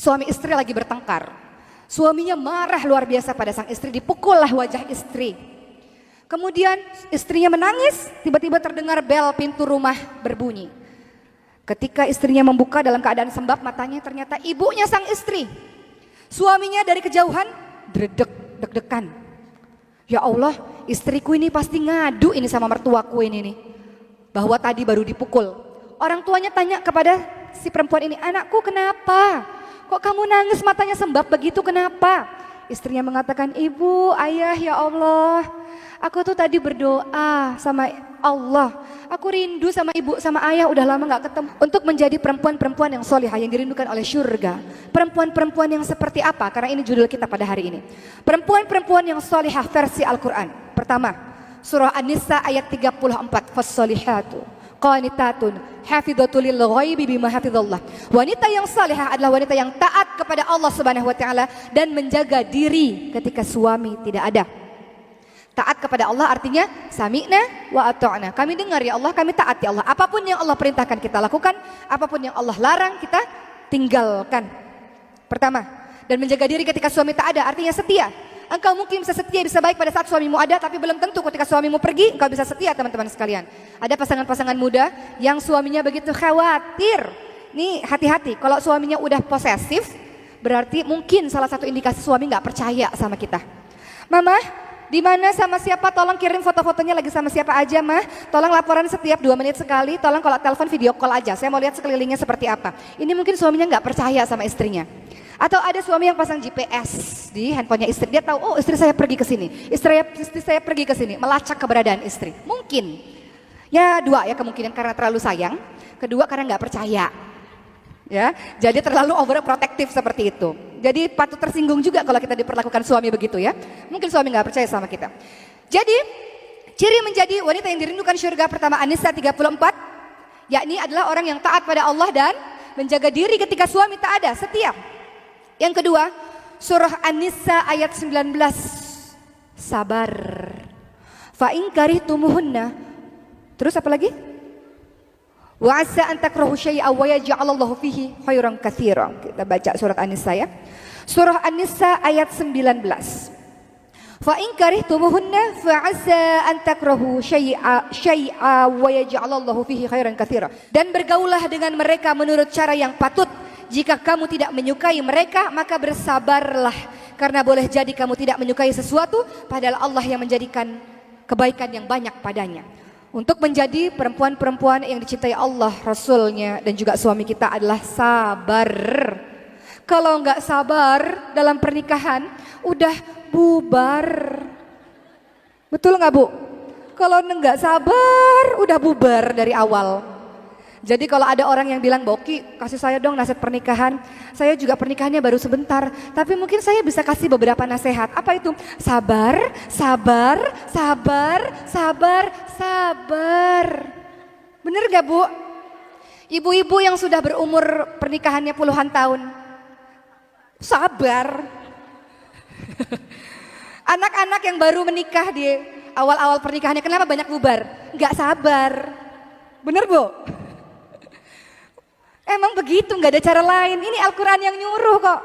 Suami istri lagi bertengkar. Suaminya marah luar biasa pada sang istri, dipukullah wajah istri. Kemudian istrinya menangis, tiba-tiba terdengar bel pintu rumah berbunyi. Ketika istrinya membuka dalam keadaan sembab matanya, ternyata ibunya sang istri. Suaminya dari kejauhan deg-degan. Ya Allah, istriku ini pasti ngadu ini sama mertuaku ini nih, bahwa tadi baru dipukul. Orang tuanya tanya kepada si perempuan ini, anakku kenapa? Kok kamu nangis matanya sembab begitu, kenapa? Istrinya mengatakan, ibu, ayah, ya Allah, aku tuh tadi berdoa sama Allah. Aku rindu sama ibu, sama ayah, udah lama gak ketemu. Untuk menjadi perempuan-perempuan yang solihah, yang dirindukan oleh syurga. Perempuan-perempuan yang seperti apa? Karena ini judul kita pada hari ini. Perempuan-perempuan yang solihah versi Al-Quran. Pertama, surah An-Nisa ayat 34. Fassolihatu qanitatun hafidhatul lil ghaibi bima hafidhallah. Wanita yang salihah adalah wanita yang taat kepada Allah Subhanahu wa taala dan menjaga diri ketika suami tidak ada. Taat kepada Allah artinya sami'na wa ata'na. Kami dengar ya Allah, kami taat ya Allah. Apapun yang Allah perintahkan kita lakukan, apapun yang Allah larang kita tinggalkan. Pertama, dan menjaga diri ketika suami tak ada artinya setia. Engkau mungkin bisa setia, bisa baik pada saat suamimu ada, tapi belum tentu ketika suamimu pergi engkau bisa setia, teman-teman sekalian. Ada pasangan-pasangan muda yang suaminya begitu khawatir. Nih hati-hati, kalau suaminya udah posesif, berarti mungkin salah satu indikasi suami nggak percaya sama kita. Mama, di mana sama siapa? Tolong kirim foto-fotonya lagi sama siapa aja, mah. Tolong laporan setiap 2 menit sekali. Tolong kalau telepon video call aja. Saya mau lihat sekelilingnya seperti apa. Ini mungkin suaminya nggak percaya sama istrinya. Atau ada suami yang pasang GPS di handphonenya istri. Dia tahu, oh istri saya pergi ke sini, istri saya pergi ke sini, melacak keberadaan istri. Mungkin. Ya dua ya kemungkinan, karena terlalu sayang. Kedua karena nggak percaya. Ya, jadi terlalu overprotective seperti itu. Jadi patut tersinggung juga kalau kita diperlakukan suami begitu ya. Mungkin suami nggak percaya sama kita. Jadi ciri menjadi wanita yang dirindukan syurga pertama An-Nisa 34, yakni adalah orang yang taat pada Allah dan menjaga diri ketika suami tak ada, setia. Yang kedua, surah An-Nisa ayat 19, sabar. Fa in karihtumuhunna. Terus apa lagi? Wa asa an takrahu syai'an wa yaj'alallahu fihi khairan katsiran. Kita baca surat An-Nisa ya. Surah An-Nisa ayat 19. Fa in karihtumuhunna fa asa an takrahu syai'a wa yaj'alallahu fihi khairan katsiran. Dan bergaulah dengan mereka menurut cara yang patut. Jika kamu tidak menyukai mereka, maka bersabarlah. Karena boleh jadi kamu tidak menyukai sesuatu, padahal Allah yang menjadikan kebaikan yang banyak padanya. Untuk menjadi perempuan-perempuan yang dicintai Allah, Rasulnya, dan juga suami kita adalah sabar. Kalau nggak sabar dalam pernikahan, udah bubar. Betul nggak Bu? Kalau nggak sabar, udah bubar dari awal. Jadi kalau ada orang yang bilang, Boki kasih saya dong nasihat pernikahan. Saya juga pernikahannya baru sebentar, tapi mungkin saya bisa kasih beberapa nasihat. Apa itu? Sabar, sabar, sabar, sabar, sabar. Bener gak Bu? Ibu-ibu yang sudah berumur pernikahannya puluhan tahun, sabar. Anak-anak yang baru menikah di awal-awal pernikahannya, kenapa banyak bubar? Gak sabar. Bener Bu? Emang begitu, nggak ada cara lain. Ini Al-Quran yang nyuruh kok.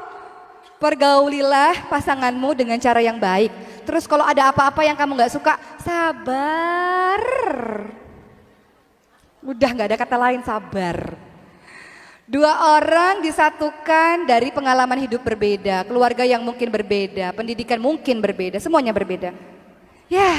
Pergaulilah pasanganmu dengan cara yang baik. Terus kalau ada apa-apa yang kamu nggak suka, sabar. Udah nggak ada kata lain, sabar. Dua orang disatukan dari pengalaman hidup berbeda, keluarga yang mungkin berbeda, pendidikan mungkin berbeda, semuanya berbeda. Ya,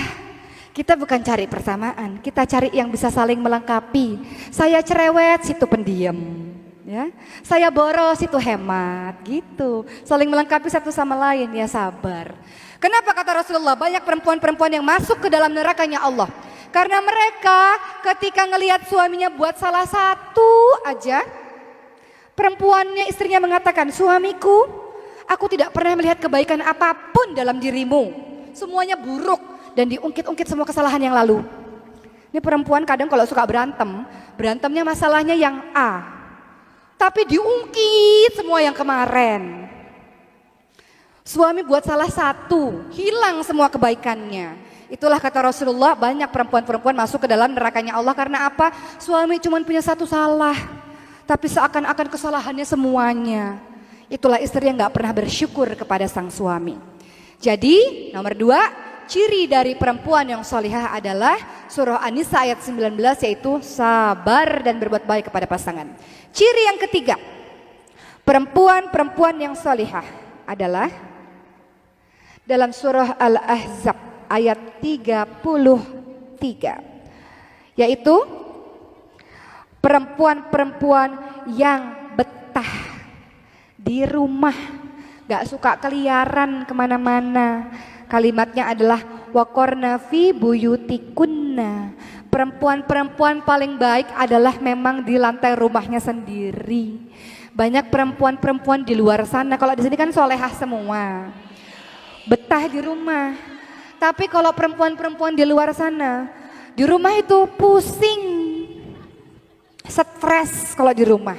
kita bukan cari persamaan, kita cari yang bisa saling melengkapi. Saya cerewet, situ pendiam. Ya, saya boros, itu hemat, gitu. Saling melengkapi satu sama lain, ya sabar. Kenapa kata Rasulullah banyak perempuan-perempuan yang masuk ke dalam nerakanya Allah? Karena mereka ketika ngelihat suaminya buat salah satu aja, perempuannya, istrinya mengatakan, suamiku, aku tidak pernah melihat kebaikan apapun dalam dirimu. Semuanya buruk dan diungkit-ungkit semua kesalahan yang lalu. Ini perempuan kadang kalau suka berantem, berantemnya masalahnya yang A. Tapi diungkit semua yang kemarin. Suami buat salah satu, hilang semua kebaikannya. Itulah kata Rasulullah, banyak perempuan-perempuan masuk ke dalam nerakanya Allah. Karena apa? Suami cuma punya satu salah, tapi seakan-akan kesalahannya semuanya. Itulah istri yang gak pernah bersyukur kepada sang suami. Jadi nomor 2, ciri dari perempuan yang solihah adalah surah An-Nisa ayat 19, yaitu sabar dan berbuat baik kepada pasangan. Ciri yang ketiga, perempuan yang solihah adalah dalam surah Al-Ahzab ayat 33, yaitu perempuan-perempuan yang betah di rumah, gak suka keliaran kemana-mana. Kalimatnya adalah waqorna fi buyutikunna. Perempuan-perempuan paling baik adalah memang di lantai rumahnya sendiri. Banyak perempuan-perempuan di luar sana, kalau di sini kan solehah semua, betah di rumah. Tapi kalau perempuan-perempuan di luar sana, di rumah itu pusing, stres kalau di rumah.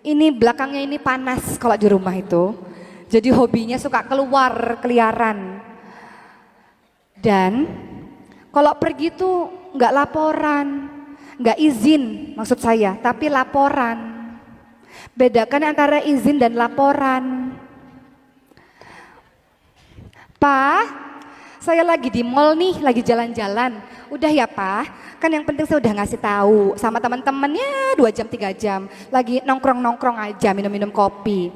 Ini belakangnya ini panas kalau di rumah itu. Jadi hobinya suka keluar keliaran. Dan kalau pergi tuh nggak laporan, nggak izin maksud saya, tapi laporan. Bedakan antara izin dan laporan. Pak, saya lagi di mall nih, lagi jalan-jalan. Udah ya Pak, kan yang penting saya udah ngasih tahu sama teman-temannya 2 jam 3 jam. Lagi nongkrong-nongkrong aja, minum-minum kopi.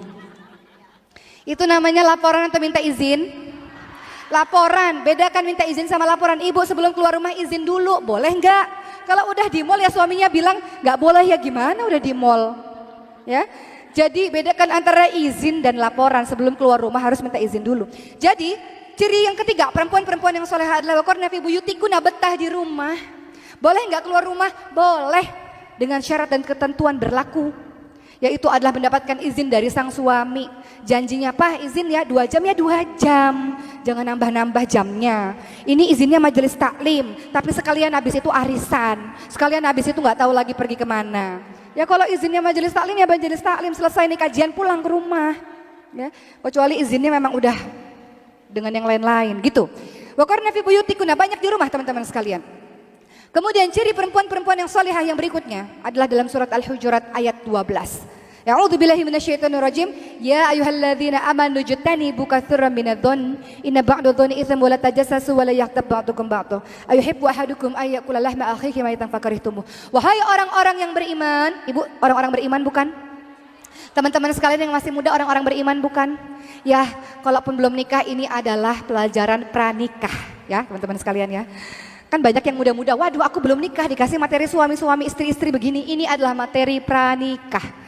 Itu namanya laporan atau minta izin? Laporan, bedakan minta izin sama laporan. Ibu sebelum keluar rumah izin dulu, boleh nggak? Kalau udah di mall ya suaminya bilang nggak boleh, ya gimana udah di mall? Ya, jadi bedakan antara izin dan laporan. Sebelum keluar rumah harus minta izin dulu. Jadi ciri yang ketiga, perempuan-perempuan yang solehah adalah waqorna fi buyutikunna, betah di rumah. Boleh nggak keluar rumah? Boleh, dengan syarat dan ketentuan berlaku, yaitu adalah mendapatkan izin dari sang suami. Janjinya Pak izin ya 2 jam ya 2 jam, jangan nambah-nambah jamnya. Ini izinnya majelis taklim, tapi sekalian habis itu arisan, sekalian habis itu nggak tahu lagi pergi kemana. Ya kalau izinnya majelis taklim ya majelis taklim, selesai nih kajian pulang ke rumah. Ya, kecuali izinnya memang udah dengan yang lain-lain gitu. Waqorna fi buyutikunna, banyak di rumah teman-teman sekalian. Kemudian ciri perempuan-perempuan yang solehah yang berikutnya adalah dalam surat Al-Hujurat ayat 12. A'udzubillahi minasyaitonirrajim. Ya ayyuhalladzina amanu jtanibu katsiran minadh-dhonn inna ba'dadh-dhonni itsmun wa la tajassasu wa la yaghtab ba'dukum ba'dha ayuhibbu ahadukum ay ya'kula lahma akhihi maytan fakarihtumuh. Wahai orang-orang yang beriman, Ibu orang-orang beriman bukan? Teman-teman sekalian yang masih muda, orang-orang beriman bukan? Ya, kalaupun belum nikah, ini adalah pelajaran pranikah ya teman-teman sekalian ya. Kan banyak yang muda-muda, waduh aku belum nikah dikasih materi suami-suami, istri-istri begini. Ini adalah materi pranikah.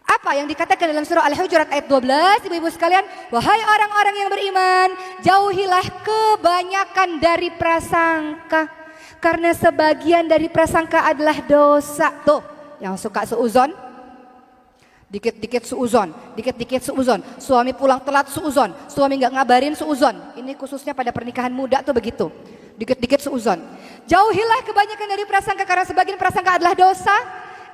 Apa yang dikatakan dalam surah Al-Hujurat ayat 12, ibu-ibu sekalian? Wahai orang-orang yang beriman, jauhilah kebanyakan dari prasangka, karena sebagian dari prasangka adalah dosa. Tuh, yang suka suuzon, dikit-dikit suuzon, dikit-dikit suuzon. Suami pulang telat suuzon, suami nggak ngabarin suuzon. Ini khususnya pada pernikahan muda tuh begitu. Dikit-dikit suuzon. Jauhilah kebanyakan dari prasangka, karena sebagian prasangka adalah dosa.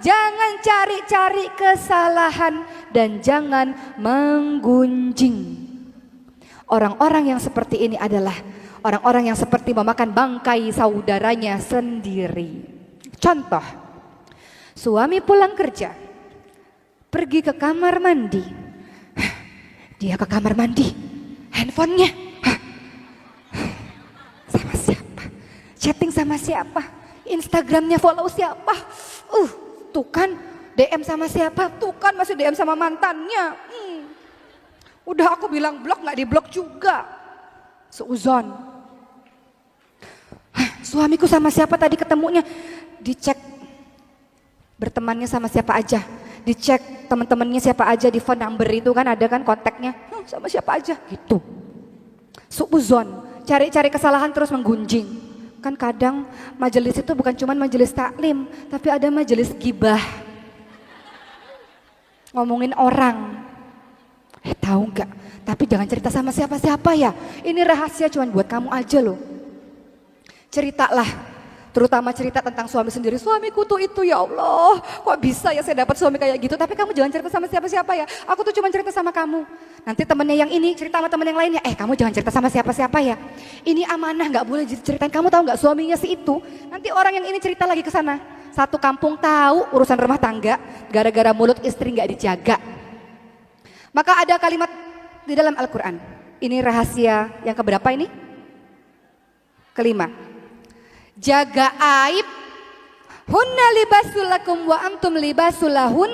Jangan cari-cari kesalahan dan jangan menggunjing. Orang-orang yang seperti ini adalah orang-orang yang seperti memakan bangkai saudaranya sendiri. Contoh, suami pulang kerja, pergi ke kamar mandi. Dia ke kamar mandi, handphonenya sama siapa? Chatting sama siapa? Instagramnya follow siapa? Tuh kan DM sama siapa? Tuh kan masih DM sama mantannya. Udah aku bilang blok nggak diblok juga. Suuzon. Suamiku sama siapa tadi ketemunya? Dicek bertemannya sama siapa aja. Dicek teman-temannya siapa aja, di phone number itu kan ada kan kontaknya. Sama siapa aja gitu. Suuzon. Cari-cari kesalahan terus menggunjing. Kan kadang majelis itu bukan cuma majelis taklim, tapi ada majelis gibah. Ngomongin orang. Tahu nggak? Tapi jangan cerita sama siapa-siapa ya. Ini rahasia cuma buat kamu aja loh. Ceritalah. Terutama cerita tentang suami sendiri. Suamiku tuh itu, ya Allah, kok bisa ya saya dapat suami kayak gitu. Tapi kamu jangan cerita sama siapa-siapa ya. Aku tuh cuma cerita sama kamu. Nanti temennya yang ini cerita sama temen yang lainnya. Kamu jangan cerita sama siapa-siapa ya. Ini amanah, gak boleh ceritain. Kamu tahu gak suaminya si itu? Nanti orang yang ini cerita lagi ke sana. Satu kampung tahu urusan rumah tangga. Gara-gara mulut istri gak dijaga. Maka ada kalimat di dalam Al-Quran. Ini rahasia yang keberapa ini? Kelima. Jaga aib. Hunna libasul lakum wa antum libasul lahun.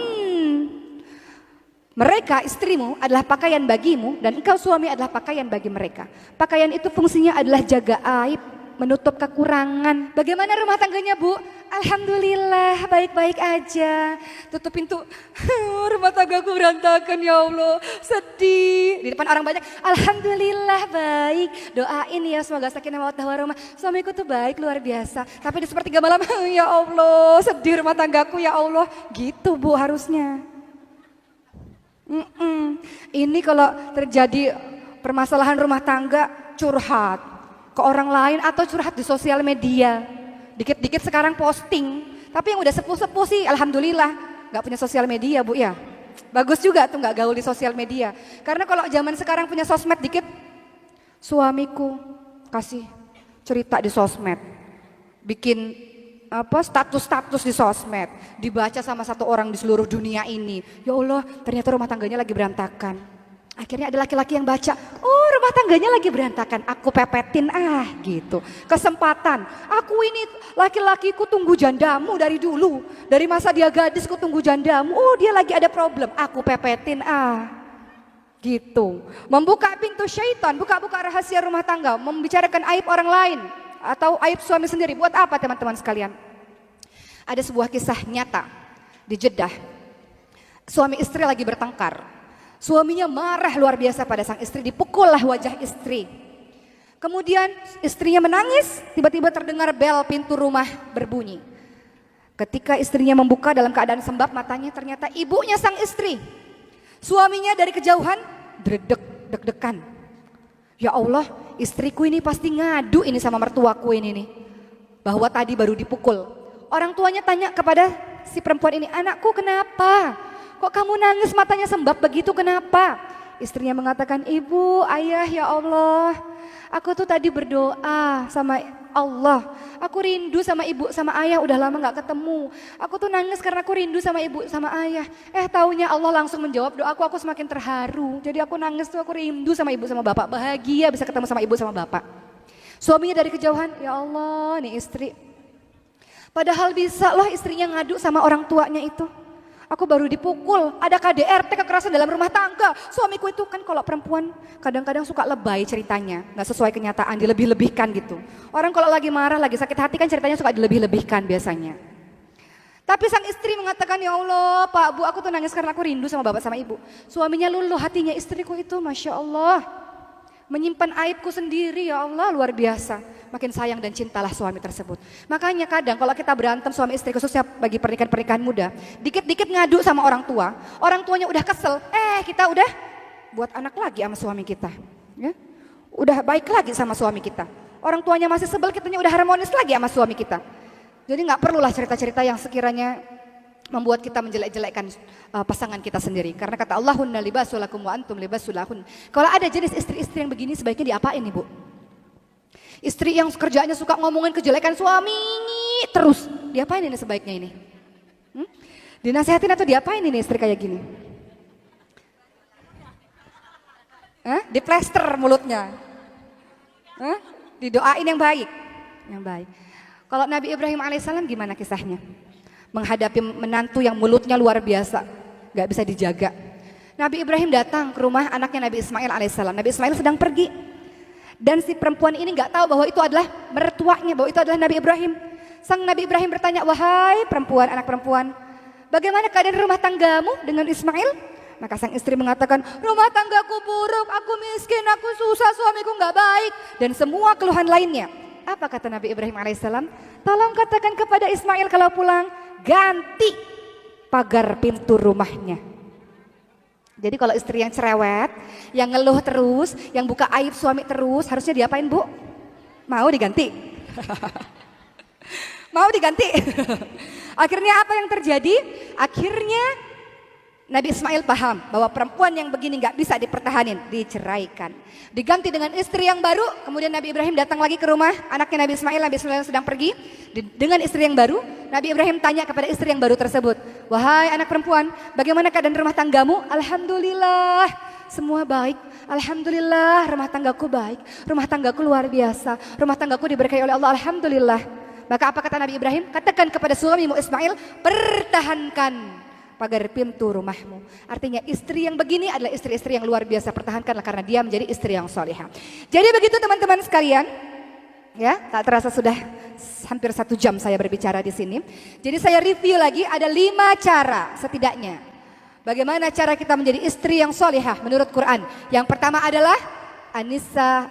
Mereka, istrimu adalah pakaian bagimu dan engkau suami adalah pakaian bagi mereka. Pakaian itu fungsinya adalah jaga aib, menutup kekurangan. Bagaimana rumah tangganya, Bu? Alhamdulillah baik-baik aja. Tutup pintu, rumah tanggaku berantakan ya Allah, sedih. Di depan orang banyak, Alhamdulillah baik. Doain ya semoga sakinah mawaddah warahmah. Suamiku tuh baik luar biasa. Tapi di sepertiga malam, ya Allah sedih rumah tanggaku ya Allah. Gitu Bu harusnya. Ini kalau terjadi permasalahan rumah tangga, curhat ke orang lain atau curhat di sosial media. Dikit-dikit sekarang posting. Tapi yang udah sepuh-sepuh sih alhamdulillah gak punya sosial media Bu ya. Bagus juga tuh gak gaul di sosial media. Karena kalau zaman sekarang punya sosmed dikit, suamiku kasih cerita di sosmed, bikin status-status di sosmed, dibaca sama satu orang di seluruh dunia ini. Ya Allah, ternyata rumah tangganya lagi berantakan. Akhirnya ada laki-laki yang baca, oh rumah tangganya lagi berantakan, aku pepetin gitu. Kesempatan, aku ini laki-lakiku tunggu jandamu dari dulu. Dari masa dia gadis ku tunggu jandamu, oh dia lagi ada problem, aku pepetin gitu. Membuka pintu syaitan, buka-buka rahasia rumah tangga, membicarakan aib orang lain. Atau aib suami sendiri, buat apa teman-teman sekalian? Ada sebuah kisah nyata di Jeddah. Suami istri lagi bertengkar. Suaminya marah luar biasa pada sang istri, dipukullah wajah istri. Kemudian istrinya menangis, tiba-tiba terdengar bel pintu rumah berbunyi. Ketika istrinya membuka dalam keadaan sembab matanya, ternyata ibunya sang istri. Suaminya dari kejauhan deg-degan. Ya Allah, istriku ini pasti ngadu ini sama mertuaku ini nih, bahwa tadi baru dipukul. Orang tuanya tanya kepada si perempuan ini, anakku kenapa? Kok kamu nangis matanya sembab begitu, kenapa? Istrinya mengatakan, ibu, ayah, ya Allah, aku tuh tadi berdoa sama Allah. Aku rindu sama ibu, sama ayah, udah lama gak ketemu. Aku tuh nangis karena aku rindu sama ibu, sama ayah. Taunya Allah langsung menjawab doaku, aku semakin terharu. Jadi aku nangis tuh, aku rindu sama ibu, sama bapak. Bahagia bisa ketemu sama ibu, sama bapak. Suaminya dari kejauhan, ya Allah nih istri. Padahal bisa loh istrinya ngadu sama orang tuanya itu. Aku baru dipukul, ada KDRT kekerasan dalam rumah tangga. Suamiku itu kan kalau perempuan kadang-kadang suka lebay ceritanya, gak sesuai kenyataan, dilebih-lebihkan gitu. Orang kalau lagi marah, lagi sakit hati kan ceritanya suka dilebih-lebihkan biasanya. Tapi sang istri mengatakan, ya Allah Pak Bu, aku tuh nangis karena aku rindu sama bapak sama ibu. Suaminya luluh hatinya, istriku itu Masya Allah, menyimpan aibku sendiri, ya Allah luar biasa. Makin sayang dan cintalah suami tersebut. Makanya kadang kalau kita berantem suami istri, khususnya bagi pernikahan muda, dikit-dikit ngadu sama orang tua, orang tuanya udah kesel, kita udah buat anak lagi sama suami kita, ya? Udah baik lagi sama suami kita. Orang tuanya masih sebel, kitanya udah harmonis lagi sama suami kita. Jadi nggak perlulah cerita-cerita yang sekiranya membuat kita menjelek-jelekkan pasangan kita sendiri. Karena kata Allah, hunna libasul lakum wa antum libasul lahun. Kalau ada jenis istri-istri yang begini, sebaiknya diapain nih Bu? Istri yang kerjanya suka ngomongin kejelekan suami terus, diapain ini sebaiknya ini? Dinasehatin atau diapain ini istri kayak gini? Diplester mulutnya? Didoain yang baik? Yang baik. Kalau Nabi Ibrahim alaihissalam gimana kisahnya? Menghadapi menantu yang mulutnya luar biasa, gak bisa dijaga. Nabi Ibrahim datang ke rumah anaknya Nabi Ismail alaihissalam. Nabi Ismail sedang pergi. Dan si perempuan ini gak tahu bahwa itu adalah mertuanya, bahwa itu adalah Nabi Ibrahim. Sang Nabi Ibrahim bertanya, wahai perempuan, anak perempuan, bagaimana keadaan rumah tanggamu dengan Ismail? Maka sang istri mengatakan, rumah tanggaku buruk, aku miskin, aku susah, suamiku gak baik. Dan semua keluhan lainnya. Apa kata Nabi Ibrahim alaihissalam? Tolong katakan kepada Ismail kalau pulang, ganti pagar pintu rumahnya. Jadi kalau istri yang cerewet, yang ngeluh terus, yang buka aib suami terus, harusnya diapain Bu? Mau diganti? Mau diganti? Akhirnya apa yang terjadi? Akhirnya Nabi Ismail paham bahwa perempuan yang begini nggak bisa dipertahanin, diceraikan. Diganti dengan istri yang baru, kemudian Nabi Ibrahim datang lagi ke rumah anaknya Nabi Ismail sedang pergi. Dengan istri yang baru, Nabi Ibrahim tanya kepada istri yang baru tersebut, "Wahai anak perempuan, bagaimana keadaan rumah tanggamu?" "Alhamdulillah, semua baik. Alhamdulillah, rumah tanggaku baik. Rumah tanggaku luar biasa. Rumah tanggaku diberkahi oleh Allah, Alhamdulillah." Maka apa kata Nabi Ibrahim? "Katakan kepada suamimu Ismail, pertahankan pagar pintu rumahmu." Artinya istri yang begini adalah istri-istri yang luar biasa, pertahankanlah karena dia menjadi istri yang solehah. Jadi begitu teman-teman sekalian, ya, tak terasa sudah hampir 1 jam saya berbicara di sini. Jadi saya review lagi, ada 5 cara setidaknya bagaimana cara kita menjadi istri yang solehah menurut Quran. Yang pertama adalah An-Nisa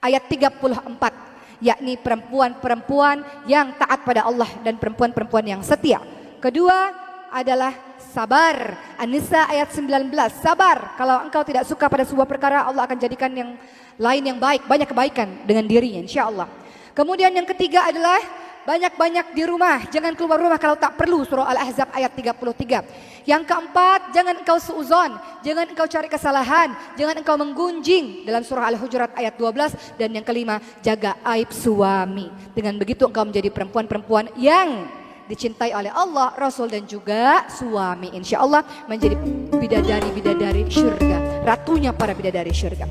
ayat 34, yakni perempuan-perempuan yang taat pada Allah dan perempuan-perempuan yang setia. Kedua adalah sabar. An-Nisa ayat 19, sabar. Kalau engkau tidak suka pada sebuah perkara, Allah akan jadikan yang lain yang baik, banyak kebaikan dengan dirinya insya Allah. Kemudian yang ketiga adalah banyak-banyak di rumah, jangan keluar rumah kalau tak perlu, surah Al-Ahzab ayat 33. Yang keempat, jangan engkau suuzon, jangan engkau cari kesalahan, jangan engkau menggunjing dalam surah Al-Hujurat ayat 12. Dan yang kelima, jaga aib suami. Dengan begitu engkau menjadi perempuan-perempuan yang dicintai oleh Allah, Rasul dan juga suami. Insya Allah menjadi bidadari-bidadari syurga, ratunya para bidadari syurga.